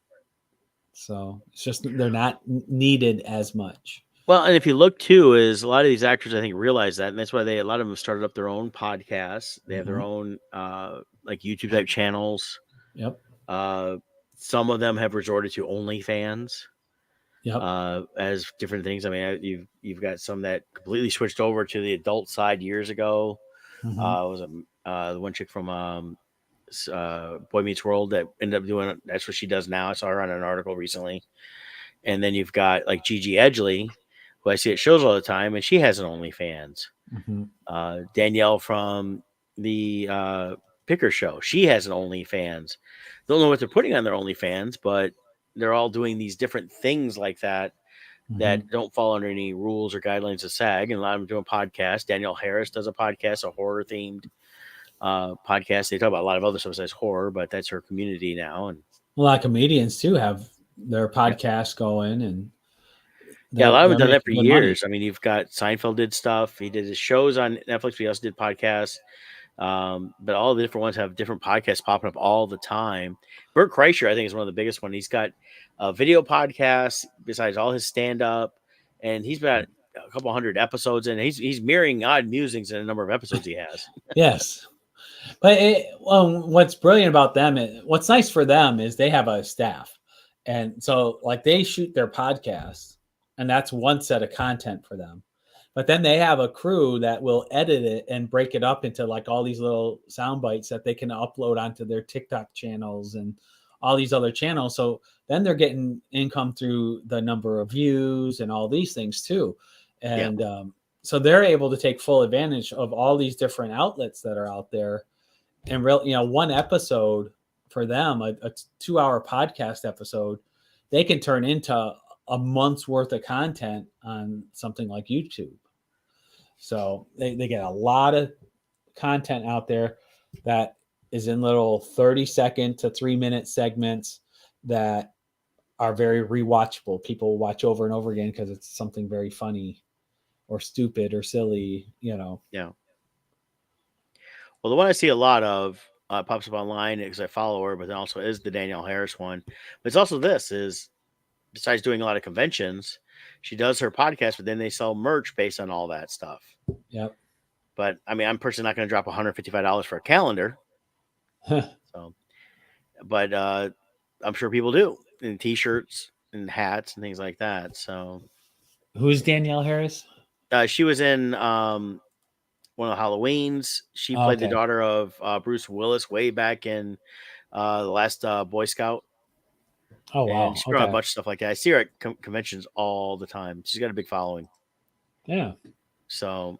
So it's just they're not needed as much. Well, and if you look too, is a lot of these actors I think realize that, and that's why a lot of them started up their own podcasts. They have their Mm-hmm. own like YouTube type channels. Yep. Uh, some of them have resorted to OnlyFans Yep. as different things. I mean, you've got some that completely switched over to the adult side years ago. Mm-hmm. Was the one chick from Boy Meets World that ended up doing. That's what she does now. I saw her on an article recently. And then you've got like Gigi Edgley, who I see at shows all the time, and she has an OnlyFans. Mm-hmm. Danielle from the Picker Show, she has an OnlyFans. Don't know what they're putting on their OnlyFans, but they're all doing these different things like that Mm-hmm. that don't fall under any rules or guidelines of SAG. And a lot of them doing podcasts. Danielle Harris does a podcast, a horror themed podcast. They talk about a lot of other stuff besides horror, but that's her community now. And A lot of comedians too have their yeah, podcasts going, and yeah, a lot of them they're done that for making good money. years. I mean, you've got Seinfeld did stuff. He did his shows on Netflix, but he also did podcasts. But all the different ones have different podcasts popping up all the time. Bert Kreischer, I think, is one of the biggest ones. He's got a video podcast besides all his stand up, and he's got a couple hundred episodes, and he's mirroring Odd Musings in a number of episodes he has. Yes, but what's brilliant about them, what's nice for them is they have a staff, and so like they shoot their podcasts, and that's one set of content for them. But then they have a crew that will edit it and break it up into like all these little sound bites that they can upload onto their TikTok channels and all these other channels. So then they're getting income through the number of views and all these things too. Yeah, And so they're able to take full advantage of all these different outlets that are out there. And one episode for them, a 2-hour podcast episode, they can turn into a month's worth of content on something like YouTube. So they get a lot of content out there that is in little 30-second to 3-minute segments that are very rewatchable. People watch over and over again because it's something very funny or stupid or silly, yeah. Well, the one I see a lot of pops up online because I follow her, but then also is the Danielle Harris one. But it's also this is besides doing a lot of conventions, she does her podcast, but then they sell merch based on all that stuff. Yep. But I mean, I'm personally not going to drop $155 for a calendar. So, but I'm sure people do, and T-shirts and hats and things like that. So, Who's Danielle Harris? she was in one of the Halloweens. She Oh, played the okay. daughter of Bruce Willis way back in the last Boy Scout, Oh, and wow. she's been on a Okay. bunch of stuff like that. I see her at conventions all the time. She's got a big following, Yeah. so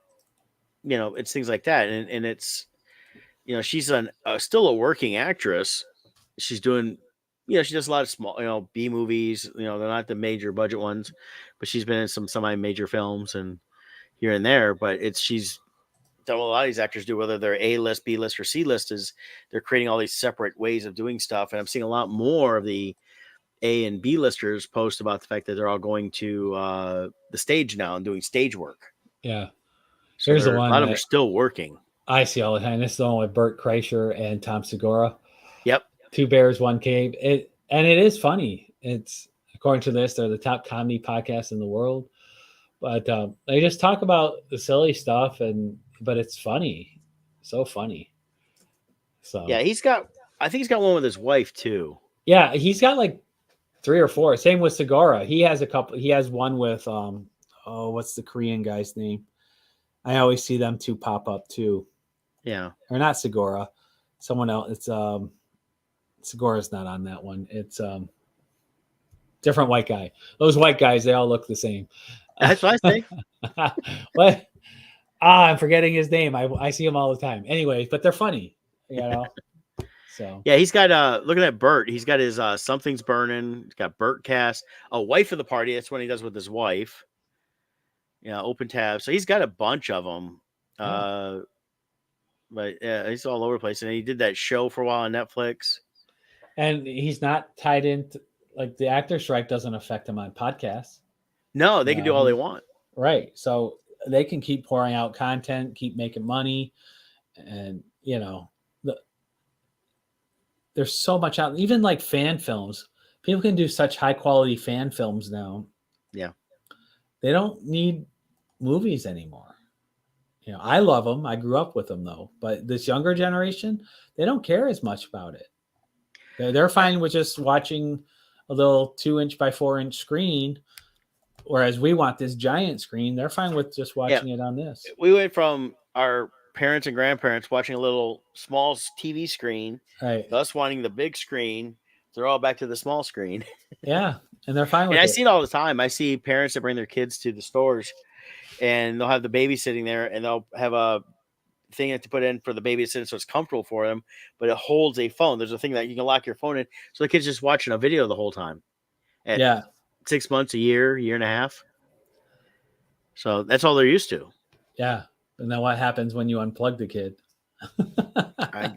it's things like that, and it's she's still a working actress. She's doing, she does a lot of small, B movies. They're not the major budget ones, but she's been in some semi major films and here and there. But she's done what a lot of these actors do, whether they're A list, B list, or C list, is they're creating all these separate ways of doing stuff. And I'm seeing a lot more of the A and B listers post about the fact that they're all going to the stage now and doing stage work. Yeah. So Here's the a one lot of them are that still working. I see all the time. This is the one with Bert Kreischer and Tom Segura. Yep. Two Bears, One Cave. It is funny. It's according to this, they're the top comedy podcast in the world. But they just talk about the silly stuff, but it's funny, so funny. Yeah, So I think he's got one with his wife too. yeah, he's got like 3 or 4. Same with Segura. He has a couple. He has one with what's the Korean guy's name? I always see them two pop up too. Yeah. Or not Segura, someone else. It's Segura's not on that one. It's different white guy. Those white guys, they all look the same. That's what I say. What? I'm forgetting his name. I see him all the time. Anyway, but they're funny, So Yeah, he's got looking at Bert, he's got his Something's Burning, he's got Bert Cast, a Wife of the Party, that's what he does with his wife. Yeah, Open Tab. So he's got a bunch of them. yeah. But yeah, he's all over the place. And he did that show for a while on Netflix. And he's not tied into like the actor strike doesn't affect him on podcasts. No, they can do all they want. Right. So they can keep pouring out content, keep making money, and there's so much out. Even like fan films, people can do such high quality fan films now. Yeah. They don't need movies anymore. I love them. I grew up with them though. But this younger generation, they don't care as much about it. They're fine with just watching a little 2-inch by 4-inch screen, whereas we want this giant screen. They're fine with just watching it on this. We went from our parents and grandparents watching a little small TV screen, Right. thus wanting the big screen. They're all back to the small screen. Yeah. And they're fine And with I it. see it all the time. I see parents that bring their kids to the stores and they'll have the baby sitting there and they'll have a thing to put in for the baby to sit in so it's comfortable for them, but it holds a phone. There's a thing that you can lock your phone in. So the kid's just watching a video the whole time at Yeah. 6 months, a year and a half. So that's all they're used to. Yeah. And then what happens when you unplug the kid? I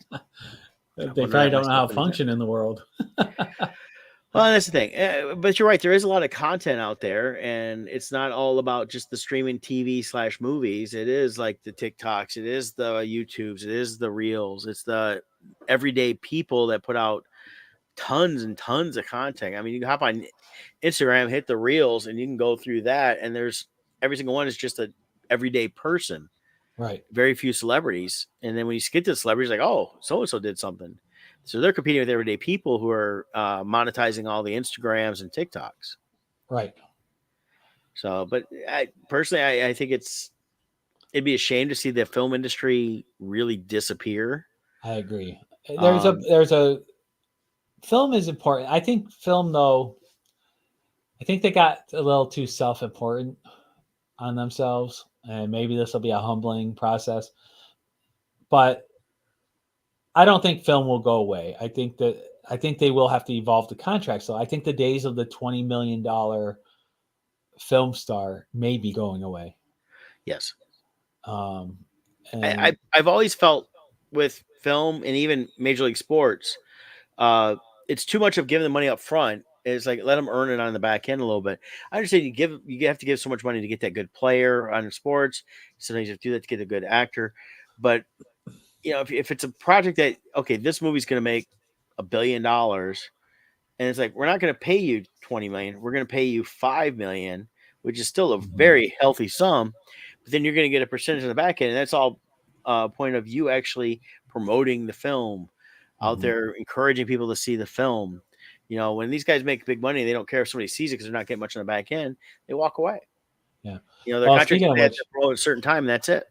They wonder probably that don't know how myself to many times. function in the world. Well, that's the thing. But you're right. There is a lot of content out there, and it's not all about just the streaming TV/movies. It is like the TikToks, it is the YouTubes, it is the Reels, it's the everyday people that put out tons and tons of content. I mean, you can hop on Instagram, hit the Reels, and you can go through that, and there's every single one is just a everyday person. Right. Very few celebrities, and then when you get to the celebrities, like, oh, so and so did something. So they're competing with everyday people who are monetizing all the Instagrams and TikToks. Right. So, but I personally, I think it'd be a shame to see the film industry really disappear. I agree. Um, There's a film is important. I think film though, I think they got a little too self-important on themselves, and maybe this will be a humbling process. But I don't think film will go away. I think they will have to evolve the contract. So I think the days of the $20 million film star may be going away. yes, Um, I, and I've always felt with film and even Major League Sports, uh, it's too much of giving the money up front. It's like let them earn it on the back end a little bit. I understand you have to give so much money to get that good player on sports. Sometimes you have to do that to get a good actor, but if it's a project that okay, this movie's going to make $1 billion, and it's like we're not going to pay you 20 million, we're going to pay you 5 million, which is still a Mhm. very healthy sum, but then you're going to get a percentage on the back end, and that's all point of you actually promoting the film out Mhm. there, encouraging people to see the film. When these guys make big money, they don't care if somebody sees it because they're not getting much on the back end. They walk away. Yeah. Their Well, contract speaking of they have to which, promote at a certain time, and that's it.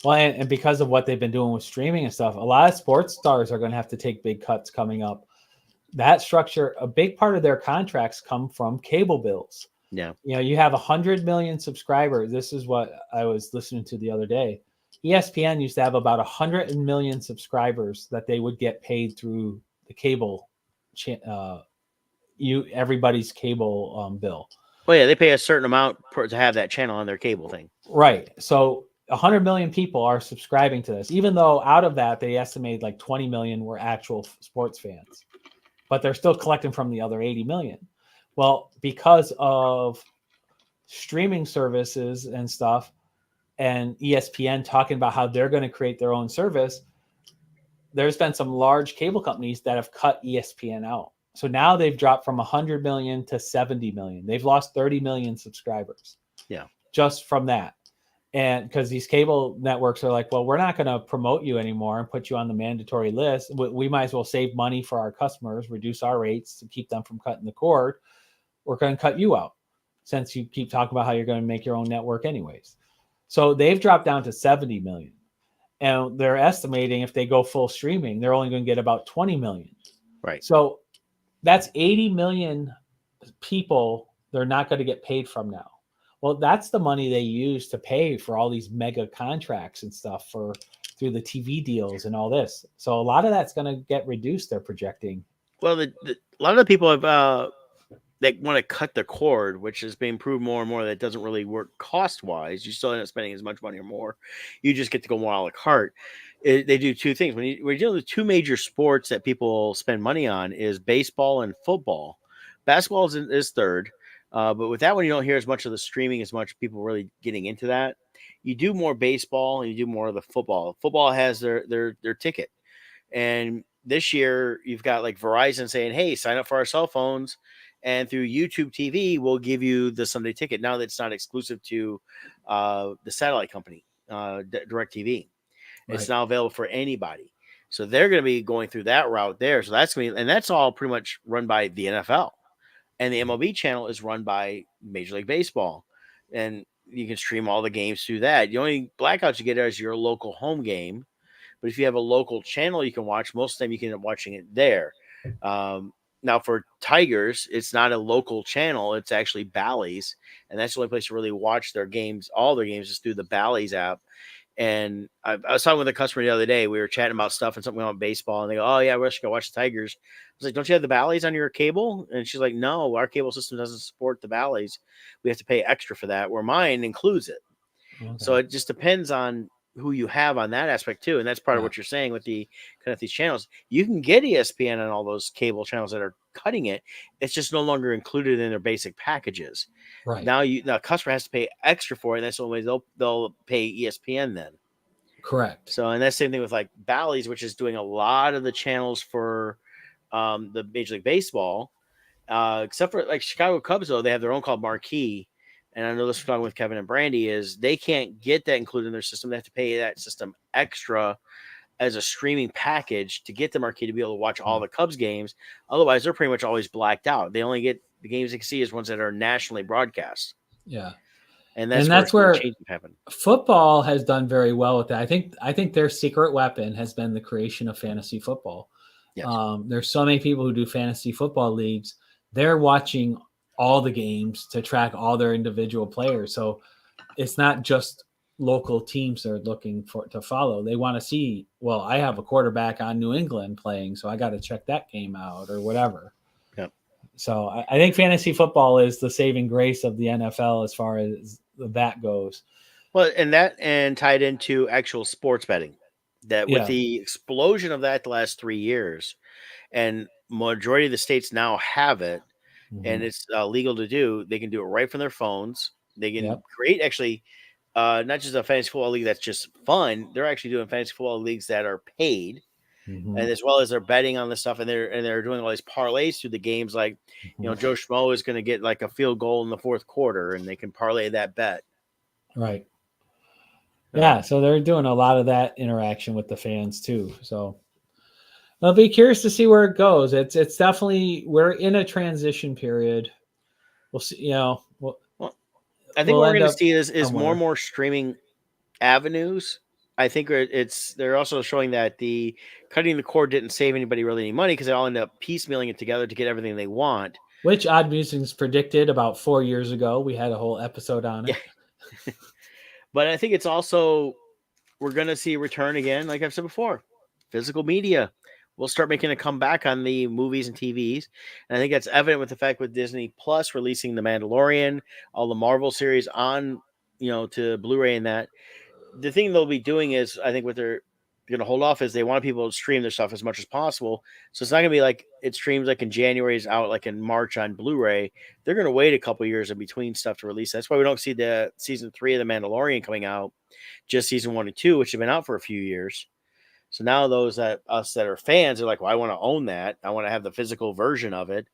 well, and because of what they've been doing with streaming and stuff, a lot of sports stars are going to have to take big cuts coming up. That structure, a big part of their contracts come from cable bills. Yeah. You have 100 million subscribers. This is what I was listening to the other day. ESPN used to have about 100 million subscribers that they would get paid through the cable, everybody's cable bill. Well, yeah, they pay a certain amount to have that channel on their cable thing. Right. So 100 million people are subscribing to this, even though out of that, they estimate like 20 million were actual sports fans, but they're still collecting from the other 80 million. Well, because of streaming services and stuff, and ESPN talking about how they're going to create their own service, there's been some large cable companies that have cut ESPN out. So now they've dropped from 100 million to 70 million. They've lost 30 million subscribers Yeah. just from that. And because these cable networks are like, well, we're not going to promote you anymore and put you on the mandatory list. We might as well save money for our customers, reduce our rates to keep them from cutting the cord. We're going to cut you out since you keep talking about how you're going to make your own network anyways. So they've dropped down to 70 million. And they're estimating if they go full streaming, they're only going to get about 20 million. Right. So that's 80 million people they're not going to get paid from now. Well, that's the money they use to pay for all these mega contracts and stuff through the TV deals and all this. So a lot of that's going to get reduced, they're projecting. Well, a lot of the people have that want to cut the cord, which is being proved more and more that doesn't really work cost wise. You still end up spending as much money or more. You just get to go more a la carte. They do two things. When you're dealing with two major sports that people spend money on is baseball and football. Basketball is third, but with that one you don't hear as much of the streaming, as much people really getting into that. You do more baseball and you do more of the football. Football has their ticket. And this year, you've got like Verizon saying, "Hey, sign up for our cell phones, and through YouTube TV, we'll give you the Sunday ticket." Now that it's not exclusive to the satellite company, Direct TV, it's Right. now available for anybody. So they're going to be going through that route there. So that's going to be, and that's all pretty much run by the NFL, and the MLB channel is run by Major League Baseball, and you can stream all the games through that. The only blackouts you get is your local home game. But if you have a local channel you can watch, most of the time you can end up watching it there. Um, Now for Tigers, it's not a local channel; it's actually Bally's, and that's the only place to really watch their games. All their games is through the Bally's app. And I was talking with a customer the other day. We were chatting about stuff and something about baseball, and they go, "Oh yeah, I wish I could watch the Tigers." I was like, "Don't you have the Bally's on your cable?" And she's like, "No, our cable system doesn't support the Bally's. We have to pay extra for that. Where mine includes it." So Okay. it just depends on who you have on that aspect too, and that's part of Yeah. what you're saying with the kind of these channels. You can get ESPN on all those cable channels that are cutting it. It's just no longer included in their basic packages. Right. Now a customer has to pay extra for it. And that's the only way they'll pay ESPN then. Correct. So and that's the same thing with like Bally's, which is doing a lot of the channels for the Major League Baseball. Except for like Chicago Cubs, though, they have their own called Marquee. And I know this from talking with Kevin and Brandy is they can't get that included in their system. They have to pay that system extra as a streaming package to get the Marquee to be able to watch all Mm. the Cubs games. Otherwise, they're pretty much always blacked out. They only get the games they can see is ones that are nationally broadcast. Yeah. And And that's where that's some of the where changes happen. football has done very well with that. I think their secret weapon has been the creation of fantasy football. Yes. There's so many people who do fantasy football leagues. They're watching all the games to track all their individual players. So it's not just local teams they're looking for to follow. They want to see, well, I have a quarterback on New England playing, so I got to check that game out or whatever. Yep. So I think fantasy football is the saving grace of the NFL as far as that goes. Well, and that and tied into actual sports betting. That with Yeah. the explosion of that the last 3 years, and majority of the states now have it, and Mm-hmm. it's legal to do. They can do it right from their phones. They can Yep. create actually not just a fantasy football league that's just fun. They're actually doing fantasy football leagues that are paid, Mm-hmm. and as well as they're betting on this stuff, and they're doing all these parlays through the games. Like Mm-hmm. Joe Schmo is going to get like a field goal in the fourth quarter, and they can parlay that bet. Right. So Yeah. So they're doing a lot of that interaction with the fans too. So I'll be curious to see where it goes. It's definitely we're in a transition period. We'll see. well, I think We'll what we're end going to up see is more and somewhere. more streaming avenues. I think they're also showing that the cutting the cord didn't save anybody really any money because they all end up piecemealing it together to get everything they want. Which Oddmusings predicted about 4 years ago. We had a whole episode on Yeah, it. but I think it's also we're going to see a return again, like I've said before, physical media. We'll start making a comeback on the movies and TVs, and I think that's evident with the fact with Disney Plus releasing The Mandalorian, all the Marvel series on to Blu-ray and that. The thing they'll be doing is, I think what they're going to hold off is they want people to stream their stuff as much as possible. So it's not going to be like it streams like in January is out like in March on Blu-ray. They're going to wait a couple years in between stuff to release. That's why we don't see the season 3 of The Mandalorian coming out, just season 1 and 2, which have been out for a few years. So now those that us that are fans are like, well, I want to own that. I want to have the physical version of it,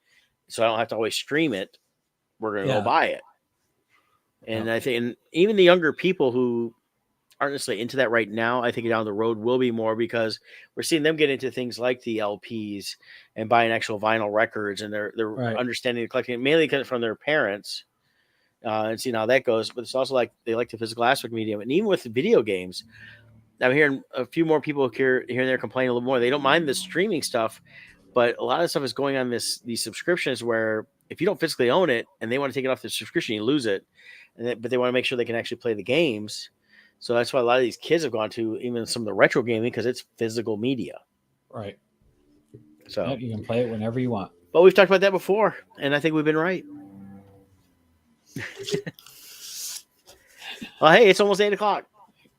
so I don't have to always stream it. We're going to go Yeah. buy it. Yeah. And I think, and even the younger people who aren't necessarily into that right now, I think down the road will be more because we're seeing them get into things like the LPs and buying actual vinyl records, and they're Right. understanding the collecting mainly from their parents, and seeing how that goes. But it's also like they like the physical aspect medium, and even with the video games, I'm hearing a few more people here and there complain a little more. They don't mind the streaming stuff, but a lot of stuff is going on these subscriptions where if you don't physically own it and they want to take it off the subscription, you lose it. But they want to make sure they can actually play the games. So that's why a lot of these kids have gone to even some of the retro gaming because it's physical media. Right. So Yep, you can play it whenever you want. but we've talked about that before, and I think we've been right. Well, hey, it's almost 8 o'clock.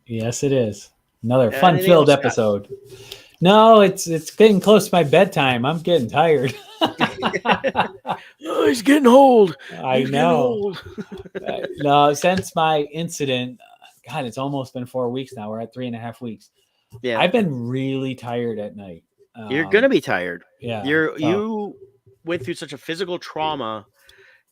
Yes, it is. Another Anything fun-filled else, Scott? episode. No, it's getting close to my bedtime. I'm getting tired. Oh, he's getting old. I He's getting know. old. No, since my incident, God, it's almost been 4 weeks now. We're at 3.5 weeks. Yeah, I've been really tired at night. you're gonna be tired. Yeah. You went through such a physical trauma.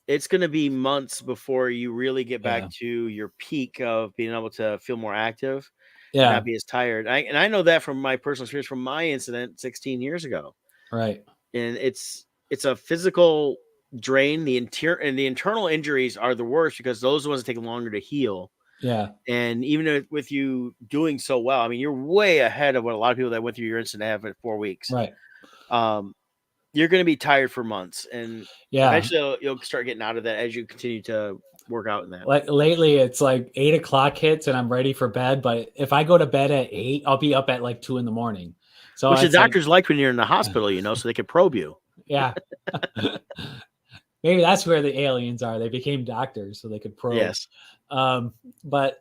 It's gonna be months before you really get back Yeah. to your peak of being able to feel more active, Yeah. not be as tired. I know that from my personal experience from my incident 16 years ago. Right. And it's a physical drain. The interior and the internal injuries are the worst because those are the ones that take longer to heal. Yeah. And even with you doing so well, I mean, you're way ahead of what a lot of people that went through your incident have in 4 weeks. Right. Um, you're going to be tired for months, and Yeah. eventually you'll start getting out of that as you continue to work out in that. Like lately, it's like 8 o'clock hits and I'm ready for bed. But if I go to bed at 8, I'll be up at like 2 in the morning. So Which the it's like, doctors like when you're in the hospital, so they can probe you. yeah. Maybe that's where the aliens are. They became doctors so they could probe. Yes. But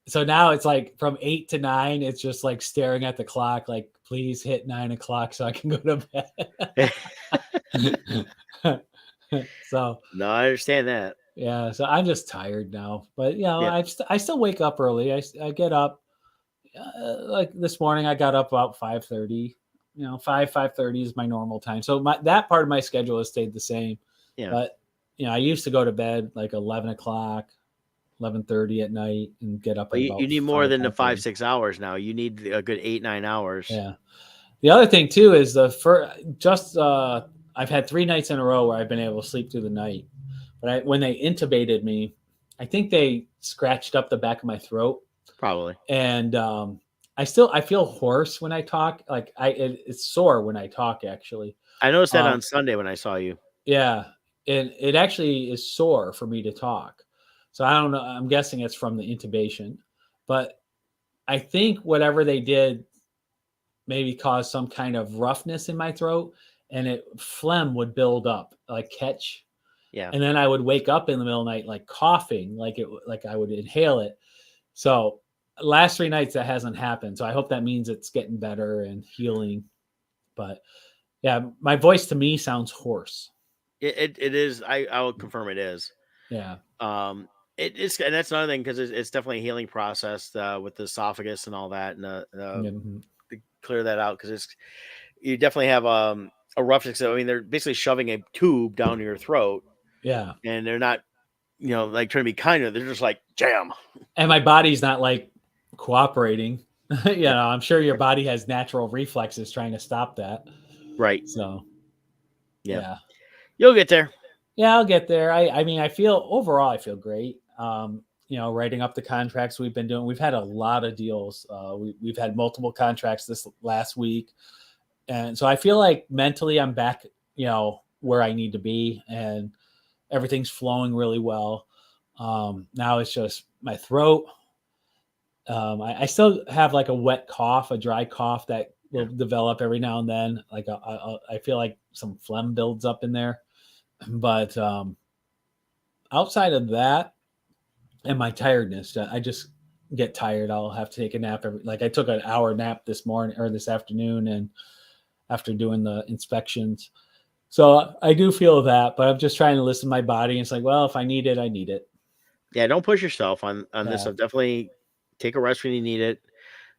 so now it's like from 8 to 9, it's just like staring at the clock, like, please hit 9 o'clock so I can go to bed. So No, I understand that. yeah, so I'm just tired now. But Yeah. I still wake up early. I get up like this morning. I got up about 5:30. 5:30 is my normal time. So that part of my schedule has stayed the same. Yeah. But I used to go to bed like 11 o'clock, 11:30 at night, and get up But at you about need more 5, than the 5:30. 5-6 hours now. You need a good 8-9 hours. Yeah. The other thing too is I've had 3 nights in a row where I've been able to sleep through the night. But when they intubated me, I think they scratched up the back of my throat, Probably. and I feel hoarse when I talk. Like it's sore when I talk. Actually, I noticed that on Sunday when I saw you. yeah, it actually is sore for me to talk. So I don't know. I'm guessing it's from the intubation, but I think whatever they did maybe caused some kind of roughness in my throat, and phlegm would build up, like catch. Yeah. And then I would wake up in the middle of the night like coughing, like I would inhale it. So last 3 nights that hasn't happened. So I hope that means it's getting better and healing. But yeah, my voice to me sounds hoarse. It is. I will confirm it is. Yeah. It's and that's another thing because it's definitely a healing process with the esophagus and all that, and Mm-hmm. to clear that out because you definitely have a roughness. I mean, they're basically shoving a tube down your throat, Yeah. and they're not like trying to be kind of. They're just like jam. And my body's not like cooperating. I'm sure your body has natural reflexes trying to stop that. Right. So Yeah. yeah. You'll get there. Yeah, I'll get there. I mean, I feel great. Writing up the contracts we've been doing. We've had a lot of deals. We've had multiple contracts this last week. And so I feel like mentally I'm back, where I need to be, and everything's flowing really well. Now it's just my throat. I still have like a wet cough, a dry cough that will develop every now and then. Like I feel like some phlegm builds up in there. But outside of that and my tiredness, I just get tired. I'll have to take a nap. I took an hour nap this morning or this afternoon, and after doing the inspections. So I do feel that, but I'm just trying to listen to my body. And it's like, well, if I need it, I need it. Yeah, don't push yourself on this stuff. Definitely take a rest when you need it.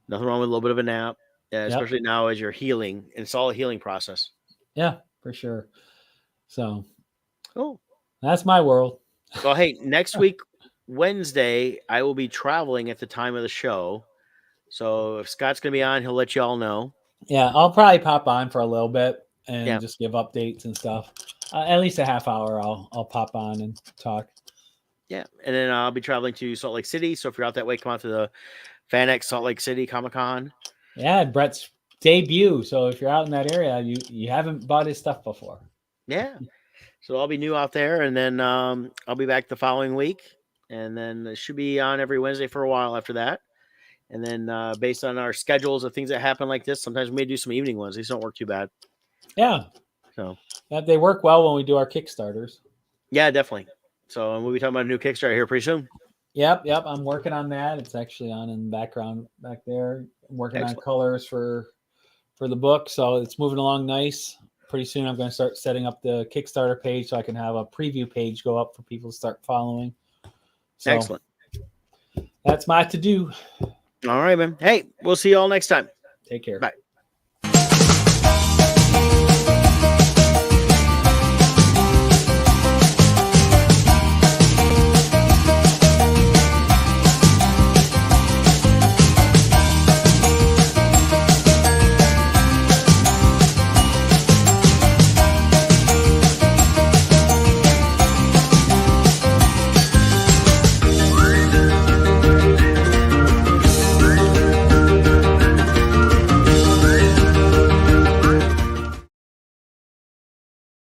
Nothing wrong with a little bit of a nap, especially now as you're healing. It's all a healing process. Yeah, for sure. So cool. That's my world. Well, hey, next week, Wednesday, I will be traveling at the time of the show. So if Scott's going to be on, he'll let you all know. Yeah, I'll probably pop on for a little bit and just give updates and stuff. At least a half hour, I'll pop on and talk. Yeah, and then I'll be traveling to Salt Lake City. So if you're out that way, come out to the FanX Salt Lake City Comic-Con. Yeah, Brett's debut. So if you're out in that area, you haven't bought his stuff before. Yeah. So I'll be new out there, and then I'll be back the following week, and then it should be on every Wednesday for a while after that. And then based on our schedules of things that happen like this, sometimes we may do some evening ones. These don't work too bad. Yeah. So they work well when we do our Kickstarters. Yeah, definitely. So we'll be talking about a new Kickstarter here pretty soon. Yep. I'm working on that. It's actually on in the background back there. I'm working on colors for the book, so it's moving along nice. Pretty soon I'm going to start setting up the Kickstarter page so I can have a preview page go up for people to start following. So excellent. That's my to-do. All right, man. Hey, we'll see you all next time. Take care. Bye.